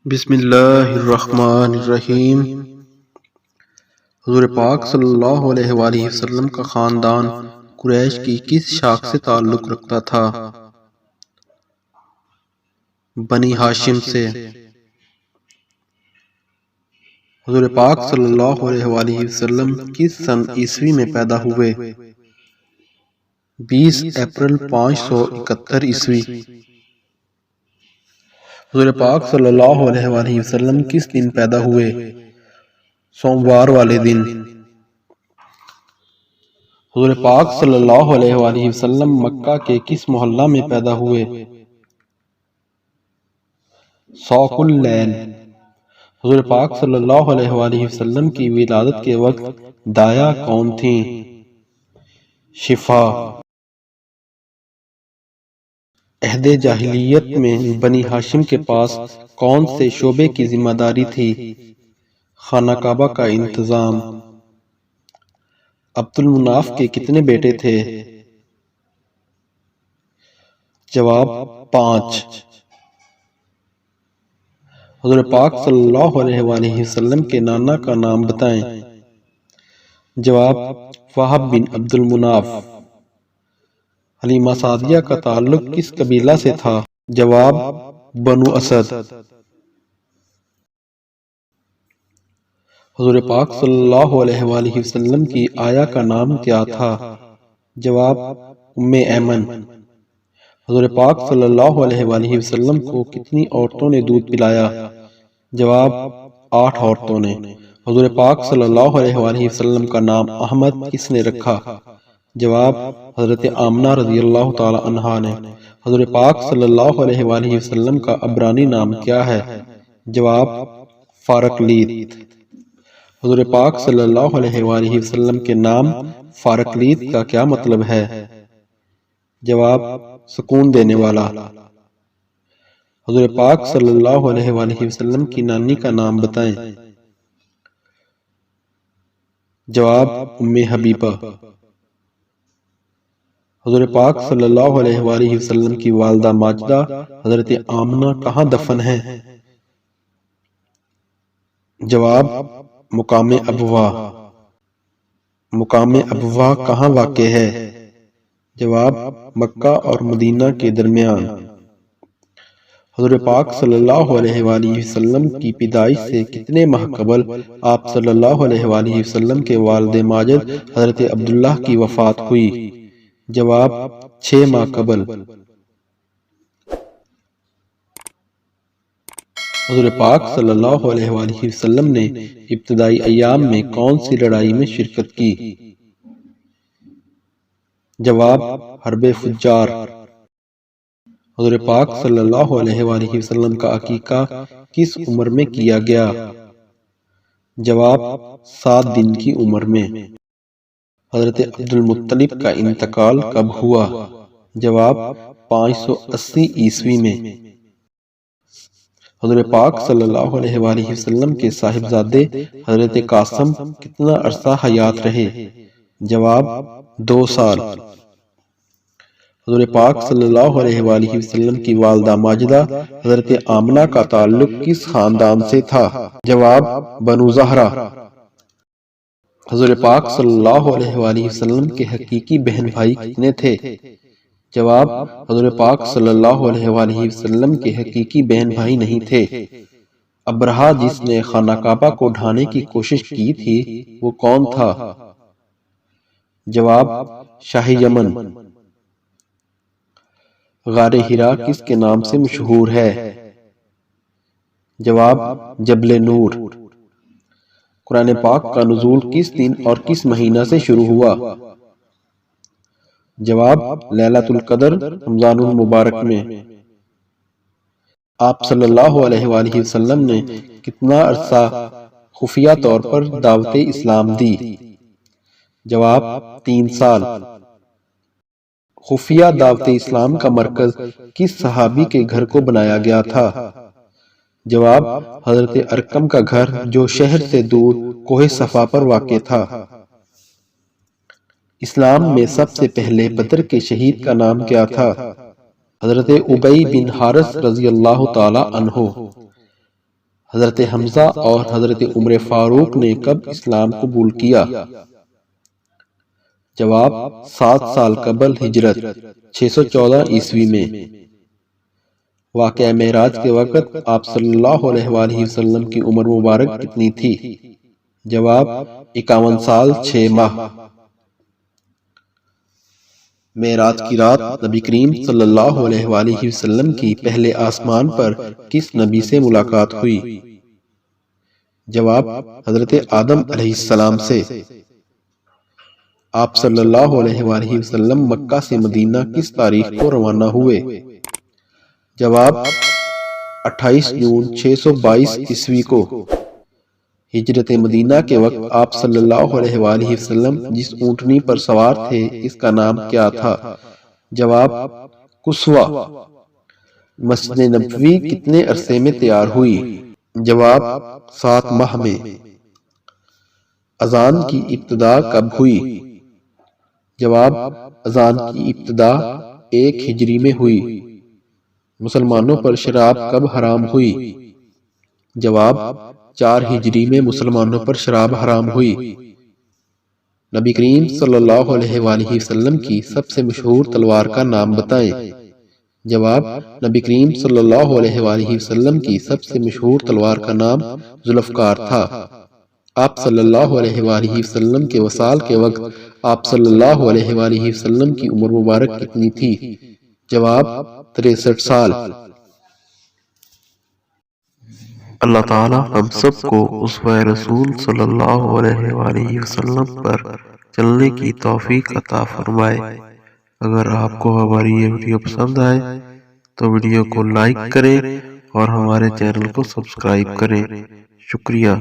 بسم اللہ الرحمن الرحیم۔ حضور پاک صلی اللہ علیہ وآلہ وسلم کا خاندان قریش کی کس شاخ سے تعلق رکھتا تھا؟ بنی ہاشم سے۔ حضور پاک صلی اللہ علیہ وآلہ وسلم کس سن عیسوی میں پیدا ہوئے؟ 20 اپریل 571 عیسوی۔ حضور پاک صلی اللہ علیہ وآلہ وسلم کس دن پیدا ہوئے؟ سوموار والے دن۔ حضور پاک صلی اللہ علیہ وآلہ وسلم مکہ کے کس محلہ میں پیدا ہوئے؟ سوق اللیل۔ حضور پاک صلی اللہ علیہ وآلہ وسلم کی ولادت کے وقت دایا کون تھیں؟ شفا۔ عہد جاہلیت میں بنی ہاشم کے پاس کون سے شعبے کی ذمہ داری تھی؟ خانہ کعبہ کا انتظام۔ عبد المناف کے کتنے بیٹے تھے؟ جواب 5۔ حضور پاک صلی اللہ علیہ وآلہ وسلم کے نانا کا نام بتائیں۔ جواب وہب بن عبد المناف۔ حلیمہ سعدیہ کا تعلق کس قبیلہ سے تھا؟ جواب بنو اسد۔ حضور پاک صلی اللہ علیہ وآلہ وسلم کی آیا کا نام کیا تھا؟ جواب ام ایمن۔ حضور پاک صلی اللہ علیہ وآلہ وسلم کو کتنی عورتوں نے دودھ پلایا؟ جواب 8 عورتوں نے۔ حضور پاک صلی اللہ علیہ وآلہ وسلم کا نام احمد کس نے رکھا؟ جواب حضرت آمنہ رضی اللہ تعالی عنہا نے۔ حضور پاک صلی اللہ علیہ وآلہ وسلم کا عبرانی نام کیا ہے؟ جواب فارقلیت۔ حضور پاک صلی اللہ علیہ وآلہ وسلم کے نام فارقلیت کا کیا مطلب ہے؟ جواب سکون دینے والا۔ حضور پاک صلی اللہ علیہ وآلہ وسلم کی نانی کا نام بتائیں۔ جواب ام حبیبہ۔ حضور پاک صلی اللہ علیہ وآلہ وسلم کی والدہ ماجدہ حضرت آمنہ کہاں دفن ہیں؟ جواب مقام ابوا۔ مقام ابوا کہاں واقع ہے؟ جواب مکہ اور مدینہ کے درمیان۔ حضور پاک صلی اللہ علیہ وآلہ وسلم کی پیدائش سے کتنے ماہ قبل آپ صلی اللہ علیہ وآلہ وسلم کے والد ماجد حضرت عبداللہ کی وفات ہوئی؟ جواب 6 ماہ قبل۔ حضور پاک صلی اللہ علیہ وآلہ وسلم نے ابتدائی ایام میں کون سی لڑائی میں شرکت کی؟ جواب حرب فجار۔ حضور پاک صلی اللہ علیہ وآلہ وسلم کا عقیقہ کس عمر میں کیا گیا؟ جواب 7 دن کی عمر میں۔ حضرت عبد المطلب کا انتقال کب ہوا؟ جواب 580 عیسوی میں۔ حضور پاک صلی اللہ علیہ وآلہ وسلم کے صاحبزادے حضرت قاسم کتنا عرصہ حیات رہے؟ جواب 2 سال۔ حضور پاک صلی اللہ علیہ وآلہ وسلم کی والدہ ماجدہ حضرت آمنہ کا تعلق کس خاندان سے تھا؟ جواب بنو زہرہ۔ حضور پاک صلی اللہ علیہ وآلہ وسلم کے حقیقی بہن بھائی کتنے تھے؟ جواب حضور پاک صلی اللہ علیہ وآلہ وسلم کے حقیقی بہن بھائی نہیں تھے۔ ابرہہ جس نے خانہ کعبہ کو ڈھانے کی کوشش کی تھی وہ کون تھا؟ جواب شاہ یمن۔ غار حرا کس کے نام سے مشہور ہے؟ جواب جبل نور۔ قرآن پاک کا نزول کس دن اور کس مہینہ سے شروع ہوا؟ جواب لیلۃ القدر رمضان المبارک میں۔ آپ صلی اللہ علیہ وآلہ وسلم نے کتنا عرصہ خفیہ طور پر دعوت اسلام دی؟ جواب 3 سال۔ خفیہ دعوت اسلام کا مرکز کس صحابی کے گھر کو بنایا گیا تھا؟ جواب حضرت ارقم کا گھر جو شہر سے دور کوہ صفا پر واقع تھا۔ اسلام میں سب سے پہلے بدر کے شہید کا نام کیا تھا؟ حضرت ابی بن حارث رضی اللہ تعالی عنہ۔ حضرت حمزہ اور حضرت عمر فاروق نے کب اسلام قبول کیا؟ جواب 7 سال قبل ہجرت 614 عیسوی میں۔ واقعہ معراج کے وقت آپ صلی اللہ علیہ وآلہ وسلم کی عمر مبارک کتنی تھی؟ جواب 51 سال 6 ماہ۔ معراج کی رات نبی کریم صلی اللہ علیہ وآلہ وسلم کی پہلے آسمان پر کس نبی سے ملاقات ہوئی؟ جواب حضرت آدم علیہ السلام سے۔ آپ صلی اللہ علیہ وآلہ وسلم مکہ سے مدینہ کس تاریخ کو روانہ ہوئے؟ جواب 28 جون 622 عیسوی کو۔ ہجرت مدینہ کے وقت آپ صلی اللہ علیہ وآلہ وسلم جس اونٹنی پر سوار تھے اس کا نام کیا تھا؟ جواب قصوہ۔ مسجد نبوی کتنے عرصے میں تیار ہوئی؟ جواب 7 ماہ میں۔ اذان کی ابتدا کب ہوئی؟ جواب اذان کی ابتدا 1 ہجری میں ہوئی۔ مسلمانوں پر شراب کب حرام ہوئی؟ جواب 4 ہجری میں مسلمانوں پر شراب حرام ہوئی۔ نبی کریم صلی اللہ علیہ وآلہ وسلم کی سب سے مشہور تلوار کا نام بتائیں۔ جواب نبی کریم صلی اللہ علیہ وآلہ وسلم کی سب سے مشہور تلوار کا نام ذوالفقار تھا۔ آپ صلی اللہ علیہ وآلہ وسلم کے وصال کے وقت آپ صلی اللہ علیہ وآلہ وسلم کی عمر مبارک کتنی تھی؟ جواب 63 سال۔ اللہ تعالی ہم سب کو اسوہ رسول صلی اللہ علیہ وآلہ وسلم پر چلنے کی توفیق عطا فرمائے۔ اگر آپ کو ہماری یہ ویڈیو پسند آئے تو ویڈیو کو لائک کریں اور ہمارے چینل کو سبسکرائب کریں۔ شکریہ۔